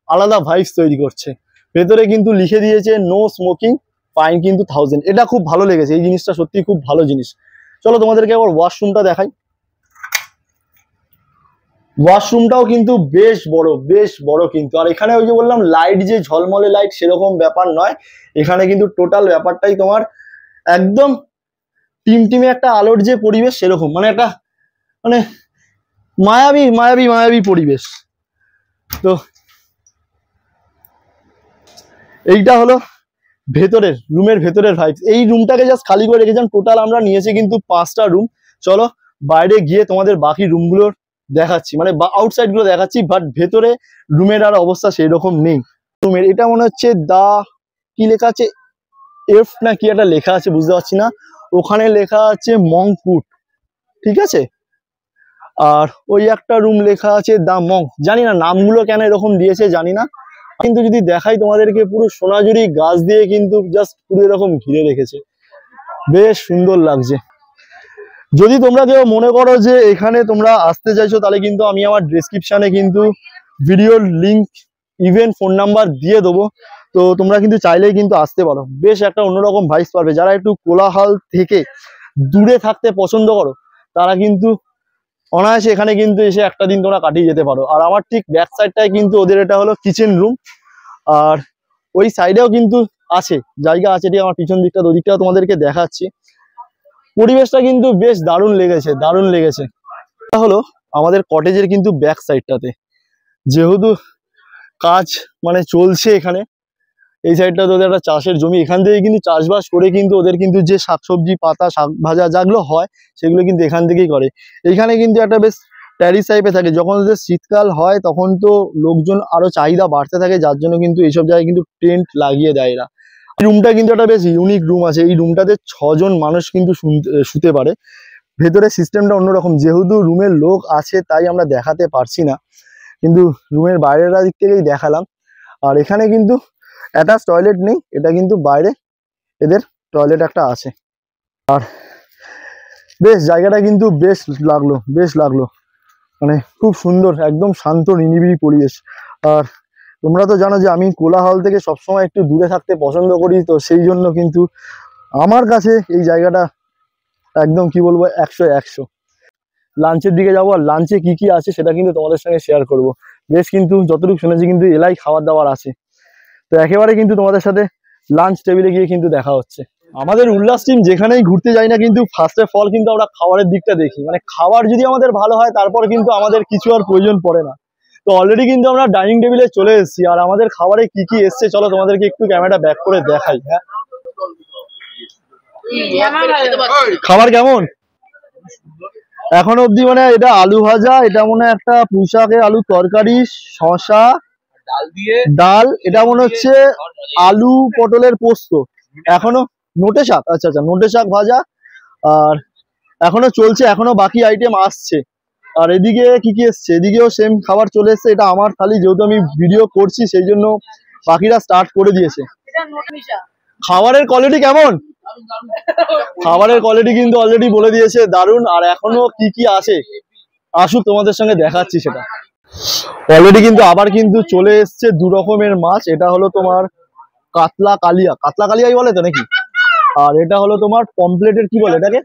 আলাদা ভাইবস তৈরি করছে। ভেতরে কিন্তু লিখে দিয়েছে নো স্মোকিং, ফাইন কিন্তু 1000। এটা খুব ভালো লেগেছে, এই জিনিসটা সত্যি খুব ভালো জিনিস। চলো তোমাদেরকে আবার ওয়াশরুমটা দেখাই। ওয়াশরুমটাও কিন্তু বেশ বড় কিন্তু। আর এখানে ওই যে বললাম লাইট যে ঝলমলে লাইট সেরকম ব্যাপার নয়, এখানে কিন্তু টোটাল ব্যাপারটাই তোমার একদম টিমটিমে একটা আলোর যে পরিবেশ সেরকম, মানে একটা মানে মায়াবী মায়াবী মায়াবী পরিবেশ। তো এইটা হলো ভেতরের রুমের ভেতরের ভাইবস। এই রুমটাকে জাস্ট খালি করে রেখেছেন। টোটাল আমরা নিয়েছি কিন্তু 5টা রুম। চলো বাইরে গিয়ে তোমাদের বাকি রুমগুলোর দেখাচ্ছি, মানে আউটসাইড গুলো দেখাচ্ছি, বাট ভেতরে রুমের আর অবস্থা সেই রকম নেই। রুমের এটা মনে হচ্ছে দা কি লেখা আছে, এফ না কি একটা লেখা আছে বুঝতে পারছি না। ওখানে লেখা আছে মঙ্কুট, ঠিক আছে। আর ওই একটা রুম লেখা আছে দ্য মঙ্ক, জানি না নামগুলো কেন এরকম দিয়েছে জানি না, কিন্তু যদি দেখাই তোমাদেরকে পুরো সোনাঝুরি গাছ দিয়ে কিন্তু জাস্ট পুরো এরকম ঘিরে রেখেছে, বেশ সুন্দর লাগছে। যদি তোমরা কেউ মনে করো যে এখানে তোমরা আসতে চাইছো তাহলে কিন্তু আমি আমার ডেসক্রিপশনে কিন্তু ভিডিওর লিংক ইভেন ফোন নাম্বার দিয়ে দেবো, তো তোমরা কিন্তু চাইলেই কিন্তু আসতে পারো। বেশ একটা অন্যরকম ভাইবস পাবে। যারা একটু কোলাহল থেকে দূরে থাকতে পছন্দ করো তারা কিন্তু অনায়াসে এখানে কিন্তু এসে একটা দিন তোমরা কাটিয়ে যেতে পারো। আর আমার ঠিক ব্যাক সাইডটায় কিন্তু ওদের এটা হলো কিচেন রুম, আর ওই সাইডেও কিন্তু আছে জায়গা আছে, ঠিক আমার পিছন দিকটা ওদিকটাও তোমাদেরকে দেখাচ্ছি। পরিবেশটা কিন্তু বেশ দারুণ লেগেছে, দারুণ লেগেছে। এটা হলো আমাদের কটেজের কিন্তু ব্যাক সাইডটাতে, যেহেতু কাজ মানে চলছে এখানে, এই সাইডটাতে ওদের একটা চাষের জমি, এখান থেকে কিন্তু চাষবাস করে কিন্তু ওদের কিন্তু যে শাকসবজি পাতা শাক ভাজা যেগুলো হয় সেগুলো কিন্তু এখান থেকেই করে। এইখানে কিন্তু একটা বেশ ট্যারিস টাইপে থাকে, যখন ওদের শীতকাল হয় তখন তো লোকজন আরো চাহিদা বাড়তে থাকে, যার জন্য কিন্তু এইসব জায়গায় কিন্তু টেন্ট লাগিয়ে দেয় এরা। রুমটা কিন্তু একটা বেশ ইউনিক রুম আছে, এই রুমটাতে 6 জন মানুষ কিন্তু শুতে পারে। ভেতরে সিস্টেমটা অন্যরকম, যেহেতু রুমের লোক আছে তাই আমরা দেখাতে পারছি না, কিন্তু রুমের বাইরের দিক থেকেই দেখালাম। আর এখানে কিন্তু অ্যাটাচ টয়লেট নেই, এটা কিন্তু বাইরে এদের টয়লেট একটা আছে। আর বেশ জায়গাটা কিন্তু বেশ লাগলো, মানে খুব সুন্দর, একদম শান্ত নিরিবিলি পরিবেশ। আর তোমরা তো জানো যে আমি কোলাহল থেকে সবসময় একটু দূরে থাকতে পছন্দ করি, তো সেই জন্য কিন্তু আমার কাছে এই জায়গাটা একদম কি বলবো 100-100। লাঞ্চের দিকে যাবো, আর লাঞ্চে কি কি আছে সেটা কিন্তু তোমাদের সঙ্গে শেয়ার করব। বেশ কিন্তু যতটুকু শুনেছি কিন্তু এলাই খাবার দাবার আছে, তো একেবারে কিন্তু তোমাদের সাথে লাঞ্চ টেবিলে গিয়ে কিন্তু দেখা হচ্ছে। আমাদের উল্লাস টিম যেখানেই ঘুরতে যাই না কিন্তু ফার্স্ট অফ অল কিন্তু আমরা খাবারের দিকটা দেখি, মানে খাবার যদি আমাদের ভালো হয় তারপর কিন্তু আমাদের কিছু আর প্রয়োজন পড়ে না। তো অলরেডি কিন্তু আমরা ডাইনিং টেবিলে চলে এসেছি, আর আমাদের খাবারে কি কি এসছে চলো তোমাদেরকে একটু ক্যামেরাটা ব্যাক করে দেখাই। হ্যাঁ, খাবার কেমন এখনো অব্দি? মানে এটা আলু ভাজা, এটা মনে হয় একটা পুঁই শাকের আলু তরকারি, শসা, ডাল, এটা মনে হচ্ছে আলু পটলের পোস্ত, এখনো নোটে শাক, আচ্ছা আচ্ছা নোটে শাক ভাজা, আর এখনো চলছে, এখনো বাকি আইটেম আসছে। আর এদিকে কি কি এসছে, এদিকেও সেম খাবার চলে এসছে, এটা আমার থালি, যেহেতু আমি ভিডিও করছি সেই জন্য বাকিরা স্টার্ট করে দিয়েছে। খাবারের কোয়ালিটি কেমন? খাবারের কোয়ালিটি কিন্তু অলরেডি বলে দিয়েছে দারুণ। আর এখনো কি কি আছে আসুক তোমাদের সঙ্গে দেখাচ্ছি সেটা। অলরেডি কিন্তু আবার কিন্তু চলে এসছে 2 রকমের মাছ, এটা হলো তোমার কাতলা কালিয়াই বলে তো নাকি, আর এটা হলো তোমার পমপ্লেটের কি বলে এটাকে,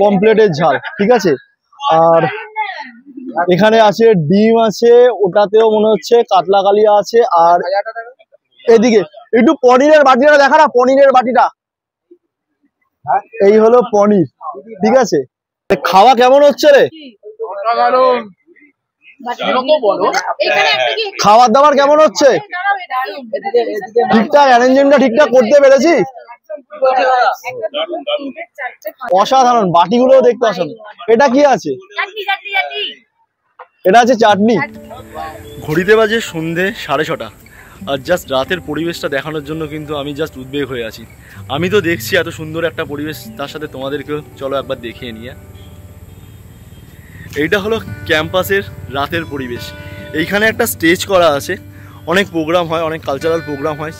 পমপ্লেটের ঝাল, ঠিক আছে। আর এখানে আছে ডিম আছে, ওটাতেও মনে হচ্ছে কাতলা কালিয়া আছে। আর এদিকে একটু পনিরের বাটিটা দেখা না, পনিরের বাটিটা, এই হলো পনির, ঠিক আছে। খাওয়া কেমন হচ্ছে রে? খাবার দাবার কেমন হচ্ছে? ঠিকঠাক অ্যারেঞ্জমেন্টটা ঠিকঠাক করতে পেরেছি? অসাধারণ, বাটিগুলো দেখতে অসাধারণ। এটা কি আছে? এটা আছে চাটনি। ঘড়িতে বাজে সন্ধে 6:30, আর জাস্ট রাতের পরিবেশটা দেখানোর জন্য কিন্তু আমি জাস্ট উদ্বেগ হয়ে আছি। আমি তো দেখছি এত সুন্দর একটা পরিবেশ, তার সাথে তোমাদেরকেও চলো একবার দেখিয়ে নিয়ে। এইটা হলো ক্যাম্পাসের রাতের পরিবেশ। এইখানে একটা স্টেজ করা আছে, অনেক প্রোগ্রাম হয়, অনেক কালচারাল প্রোগ্রাম হয়,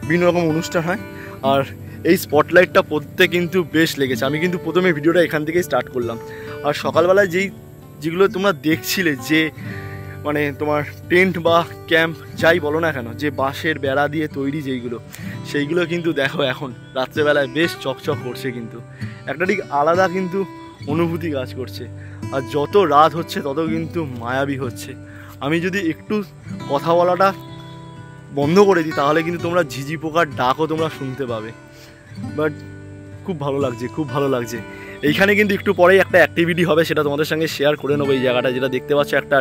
বিভিন্ন রকম অনুষ্ঠান হয়। আর এই স্পটলাইটটা পড়তে কিন্তু বেশ লেগেছে। আমি কিন্তু প্রথমে ভিডিওটা এখান থেকেই স্টার্ট করলাম। আর সকালবেলায় যেগুলো তোমরা দেখছিলে, যে মানে তোমার টেন্ট বা ক্যাম্প যাই বলো না কেন, যে বাঁশের বেড়া দিয়ে তৈরি সেইগুলো কিন্তু দেখো এখন রাত্রেবেলায় বেশ চকচক করছে, কিন্তু একটা ঠিক আলাদা কিন্তু অনুভূতি কাজ করছে। আর যত রাত হচ্ছে তত কিন্তু মায়াবী হচ্ছে। আমি যদি একটু কথা বলাটা বন্ধ করে দিই তাহলে কিন্তু তোমরা ঝিঝি পোকার ডাকও তোমরা শুনতে পাবে। বাট খুব ভালো লাগছে। এইখানে কিন্তু একটু পরেই একটা অ্যাক্টিভিটি হবে, সেটা তোমাদের সঙ্গে শেয়ার করে নেবো। এই জায়গাটা যেটা দেখতে পাচ্ছ, একটা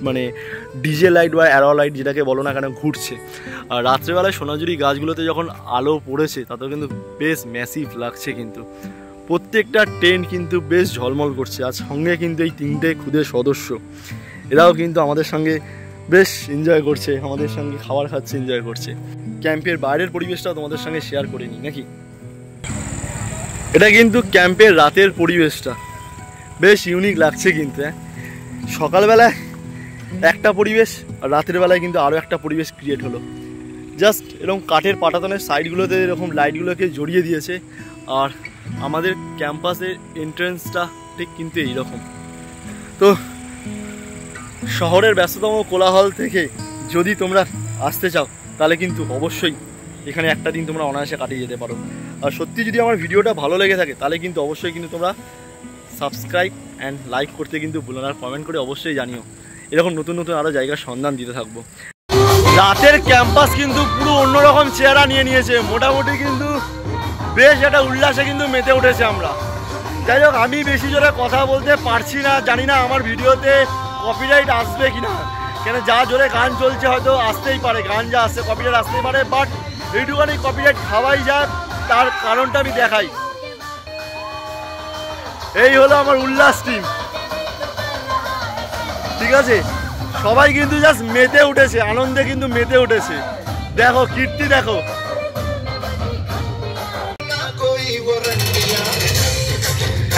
মানে ডিজে লাইট বা অ্যারো লাইট যেটাকে বলো না কেন ঘুরছে। আর রাত্রেবেলায় সোনাঝুরি গাছগুলোতে যখন আলো পড়েছে তাতেও কিন্তু বেশ ম্যাসিভ লাগছে। কিন্তু প্রত্যেকটা টেন্ট কিন্তু বেশ ঝলমল করছে। আর সঙ্গে কিন্তু এই 3টে খুদে সদস্য, এরাও কিন্তু আমাদের সঙ্গে বেশ এনজয় করছে, আমাদের সঙ্গে খাবার খাচ্ছে, এনজয় করছে। ক্যাম্পের বাইরের পরিবেশটাও তোমাদের সঙ্গে শেয়ার করে নিই নাকি। এটা কিন্তু ক্যাম্পের রাতের পরিবেশটা বেশ ইউনিক লাগছে কিন্তু। সকালবেলায় একটা পরিবেশ আর রাতের বেলায় কিন্তু আরও একটা পরিবেশ ক্রিয়েট হলো। জাস্ট এরকম কাঠের পাটাতনের সাইডগুলোতে এরকম লাইটগুলোকে জড়িয়ে দিয়েছে। আর আমাদের ক্যাম্পাসের এন্ট্রেন্সটা ঠিক কিন্তু এইরকম। তো শহরের ব্যস্ততম কোলাহল থেকে যদি তোমরা আসতে চাও তাহলে কিন্তু অবশ্যই এখানে একটা দিন তোমরা অনায়াসে কাটিয়ে যেতে পারো। আর সত্যি যদি আমার ভিডিওটা ভালো লেগে থাকে তাহলে কিন্তু অবশ্যই কিন্তু তোমরা সাবস্ক্রাইব অ্যান্ড লাইক করতে কিন্তু ভুলো না, আর কমেন্ট করে অবশ্যই জানিও। এরকম নতুন নতুন আরও জায়গার সন্ধান দিতে থাকবো। রাতের ক্যাম্পাস কিন্তু পুরো অন্যরকম চেহারা নিয়ে নিয়েছে। মোটামুটি কিন্তু বেশ একটা উল্লাসে কিন্তু মেতে উঠেছে আমরা। যাই হোক, আমি বেশি জোরে কথা বলতে পারছি না, জানি না আমার ভিডিওতে কপিরাইট আসবে কিনা, কেন যা জোরে গান চলছে হয়তো আসতেই পারে, গান যা আসছে কপিরাইট আসতেই পারে। বাট এইটুখানি কপিরাইট খাওয়াই যায়, তার কারণটা আমি দেখাই। এই হলো আমার উল্লাস টিম, ঠিক আছে? সবাই কিন্তু জাস্ট মেতে উঠেছে, আনন্দে কিন্তু মেতে উঠেছে। দেখো কীর্তি, দেখো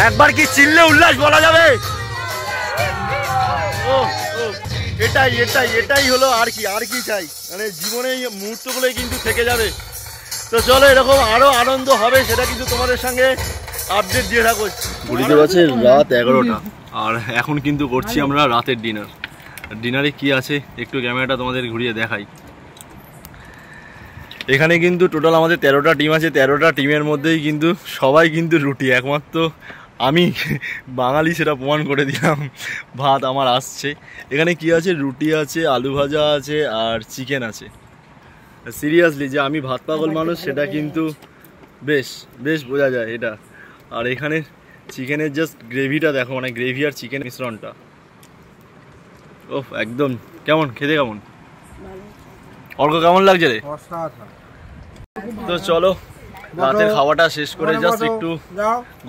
একবার কি চিল্লে উল্লাস বলা যাবে? ও এটাই এটাই এটাই হলো। আর কি চাই, মানে জীবনে এই মুহূর্তগুলোই কিন্তু থেকে যাবে। তো চলো, এরকম আরো আনন্দ হবে, সেটা কিন্তু তোমাদের সঙ্গে আপডেট দিয়ে থাকো। ঘুরিতে পারছে রাত 11টা, আর এখন কিন্তু করছি আমরা রাতের ডিনার। ডিনারে কি আছে একটু ক্যামেরাটা তোমাদের ঘুরিয়ে দেখাই। এখানে কিন্তু টোটাল আমাদের 13টা টিম আছে। 13টা টিমের মধ্যেই কিন্তু সবাই কিন্তু রুটি, একমাত্র আমি বাঙালি সেটা প্রমাণ করে দিলাম। ভাত আমার আসছে। এখানে কি আছে, রুটি আছে, আলু ভাজা আছে, আর চিকেন আছে। সিরিয়াসলি যে আমি ভাত পাগল মানুষ সেটা কিন্তু বেশ বেশ বোঝা যায় এটা। আর এখানে চিকেনের জাস্ট গ্রেভিটা দেখো, মানে গ্রেভি আর চিকেন মিশ্রণটা ওহ একদম। কেমন খেতে, কেমন অর্ক, কেমন লাগছে রে? তো চলো, রাতের খাওয়াটা শেষ করে জাস্ট একটু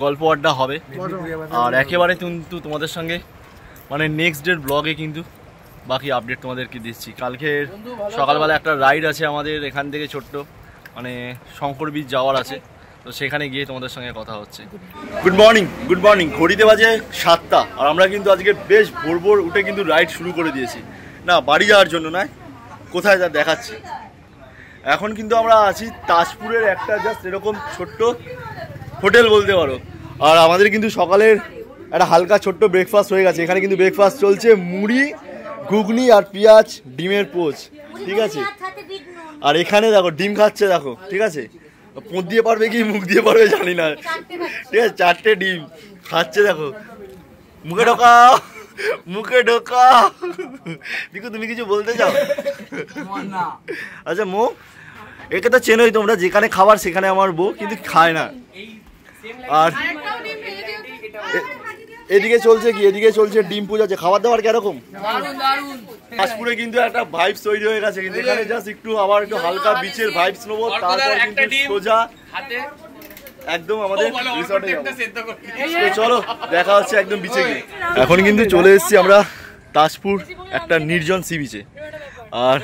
গল্প আড্ডা হবে। আর একেবারে কিন্তু তোমাদের সঙ্গে মানে নেক্সট ডের ব্লগে কিন্তু বাকি আপডেট তোমাদেরকে দিচ্ছি। কালকে সকালবেলা একটা রাইড আছে আমাদের এখান থেকে, ছোট্ট মানে শঙ্কর বীচ যাওয়ার আছে, তো সেখানে গিয়ে তোমাদের সঙ্গে কথা হচ্ছে। Good morning, good morning. ঘড়িতে বাজে 7টা, আর আমরা কিন্তু আজকে বেশ ভোর ভোর উঠে কিন্তু রাইড শুরু করে দিয়েছি। না বাড়ি যাওয়ার জন্য নয়, কোথায় যা দেখাচ্ছি। এখন কিন্তু আমরা আছি তাজপুরের একটা জাস্ট এরকম ছোট্ট হোটেল বলতে পারো। আর আমাদের কিন্তু সকালের একটা হালকা ছোট্ট ব্রেকফাস্ট হয়ে গেছে। এখানে কিন্তু ব্রেকফাস্ট চলছে মুড়ি, ঘুগনি আর পেঁয়াজ, ডিমের পোচ, ঠিক আছে? আর এখানে দেখো ডিম খাচ্ছে, দেখো, ঠিক আছে? পোঁত দিয়ে পারবে কি মুখ দিয়ে পারবে জানি না, ঠিক আছে? 4টে ডিম খাচ্ছে, দেখো। মুখে ঢোকা, মুখে ঢোকা। দেখো, তুমি কিছু বলতে চাও? আচ্ছা মো, একে তো চেনোই তোমরা, যেখানে খাবার সেখানে আমার বউ, কিন্তু খায় না। আর এদিকে চলছে কি, এদিকে চলছে ডিম পূজা। আছে খাবার দাবার কিরকম? তাজপুরে কিন্তু একটা ভাইবস তৈরি হয়ে গেছে। কিন্তু এখানে জাস্ট একটু আবার একটু হালকা বিচের ভাইবস নেবো, তারপর কিন্তু সোজা একদম আমাদের রিসর্টে যাবো। তো চলো, দেখা হচ্ছে একদম বিচে গিয়ে। এখন কিন্তু চলে এসেছি আমরা তাজপুর একটা নির্জন সি বিচে। আর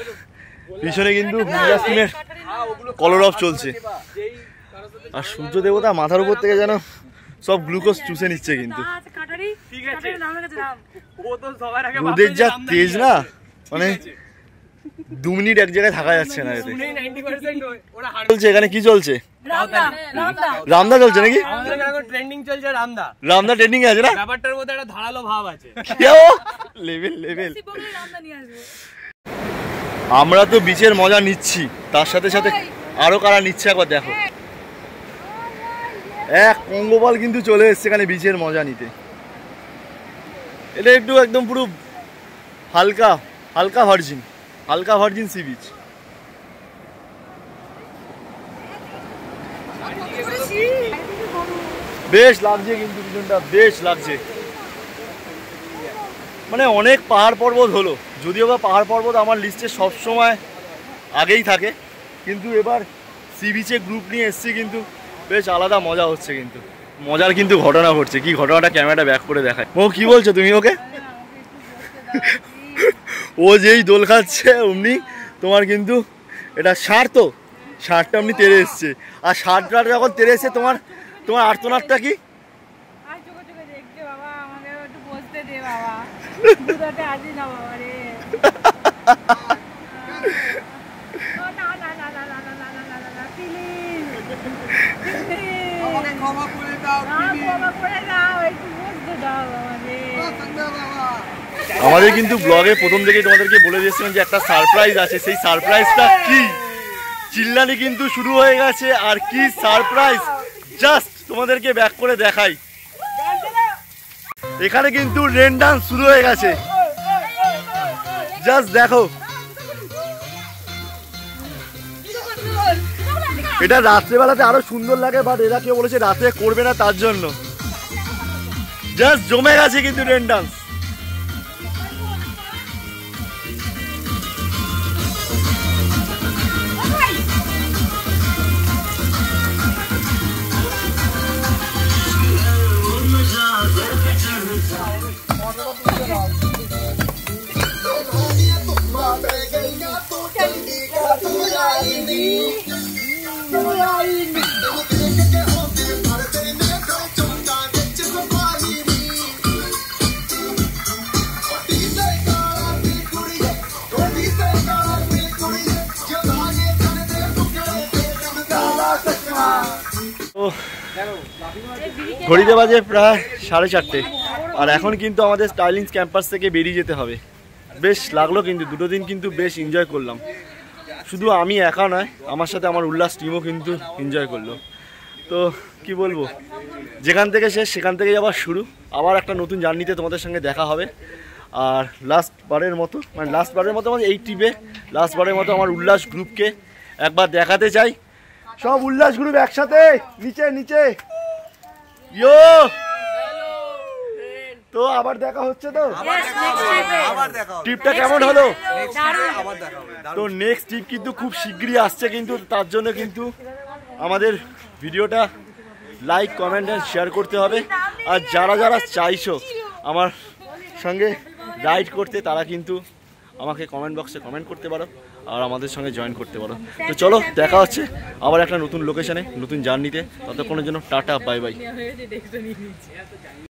পিছনে কিন্তু মিরাজটিমের কলরব চলছে। আর সূর্য দেবতা মাথার উপর থেকে যেন সব গ্লুকোজ চুষে নিচ্ছে। কিন্তু রোদের যা তেজ না, মানে 2 মিনিট এক জায়গায় থাকা যাচ্ছে না। এতে চলছে, এখানে কি চলছে? রামদা চলছে নাকি? রামদা ট্রেন্ডিং আছে না? ব্যাপারটার মধ্যে একটা ধারালো ভাব আছে। Level level. আমরা তো বিচের মজা নিচ্ছি, তার সাথে সাথে আরো কারা নিচ্ছে একবার দেখো। এক পঙ্গপাল কিন্তু চলে এসছে এখানে বিচের মজা নিতে। এটা একটু একদম পুরো হালকা হালকা ভার্জিন, হালকা ভার্জিন সি বিচ। বেশ লাগছে কিন্তু পিছনটা, বেশ লাগছে। মানে অনেক পাহাড় পর্বত হলো, যদিও বা পাহাড় পর্বত আমার লিস্টে সবসময় আগেই থাকে, কিন্তু এবার সি বিচে গ্রুপ নিয়ে এসছি, কিন্তু বেশ আলাদা মজা হচ্ছে। কিন্তু মজার কিন্তু ঘটনা ঘটছে। কি ঘটনাটা ক্যামেরাটা ব্যাক করে দেখায়। ও কি বলছো তুমি ওকে? ও যেই দোল খাচ্ছে অমনি তোমার কিন্তু এটা ষাঁড়, তো ষাঁড়টা এমনি তেড়ে এসছে। আর ষাঁড়টা যখন তেড়ে এসছে তোমার তোমার আর্তনাদটা কি? রে বাবা, দুধতে আসি না বাবা রে। ও না না না না না না না না না না, প্লিজ আমাকে ক্ষমা করে দাও ক্ষমা করে দাও, একটু বুঝতে দাও বাবা রে। আমাদের কিন্তু ব্লগে প্রথম থেকেই তোমাদেরকে বলে দিয়েছিলাম যে একটা সারপ্রাইজ আছে, সেই সারপ্রাইজটা কি? চিল্লানি কিন্তু শুরু হয়ে গেছে। আর কি সারপ্রাইজ জাস্ট তোমাদেরকে ব্যাক করে দেখাই। এখানে কিন্তু রেন ডান্স শুরু হয়ে গেছে, জাস্ট দেখো। এটা রাত্রেবেলাতে আরো সুন্দর লাগে, বাট এরা কেউ বলেছে রাতে করবে না, তার জন্য জাস্ট জমে গেছে কিন্তু রেন ডান্স। ঘড়িতে বাজে প্রায় 4:30, আর এখন কিন্তু আমাদের স্টাইলিংস ক্যাম্পাস থেকে বেরিয়ে যেতে হবে। বেশ লাগলো কিন্তু, দুটো দিন কিন্তু বেশ এনজয় করলাম। শুধু আমি একা নয়, আমার সাথে আমার উল্লাস টিমও কিন্তু এনজয় করলো। তো কি বলবো, যেখান থেকে শেষ সেখান থেকেই আবার শুরু। আবার একটা নতুন জার্নিতে তোমাদের সঙ্গে দেখা হবে। আর লাস্টবারের মতো মানে এই ট্রিপে লাস্টবারের মতো আমার উল্লাস গ্রুপকে একবার দেখাতে চাই। সব উল্লাস গ্রুপ একসাথে নিচে নিচে ইয়ো। তো আবার দেখা হচ্ছে। তো ট্রিপটা কেমন হলো? তো নেক্সট ট্রিপ কিন্তু খুব শীঘ্রই আসছে, কিন্তু তার জন্য কিন্তু আমাদের ভিডিওটা লাইক, কমেন্ট এন্ড শেয়ার করতে হবে। আর যারা যারা চাইছো আমার সঙ্গে রাইড করতে, তারা কিন্তু আমাকে কমেন্ট বক্সে কমেন্ট করতে পারো আর আমাদের সঙ্গে জয়েন করতে পারো। তো চলো দেখা হচ্ছে আবার একটা নতুন লোকেশনে, নতুন জার্নিতে। ততক্ষণের জন্য টাটা, বাই বাই।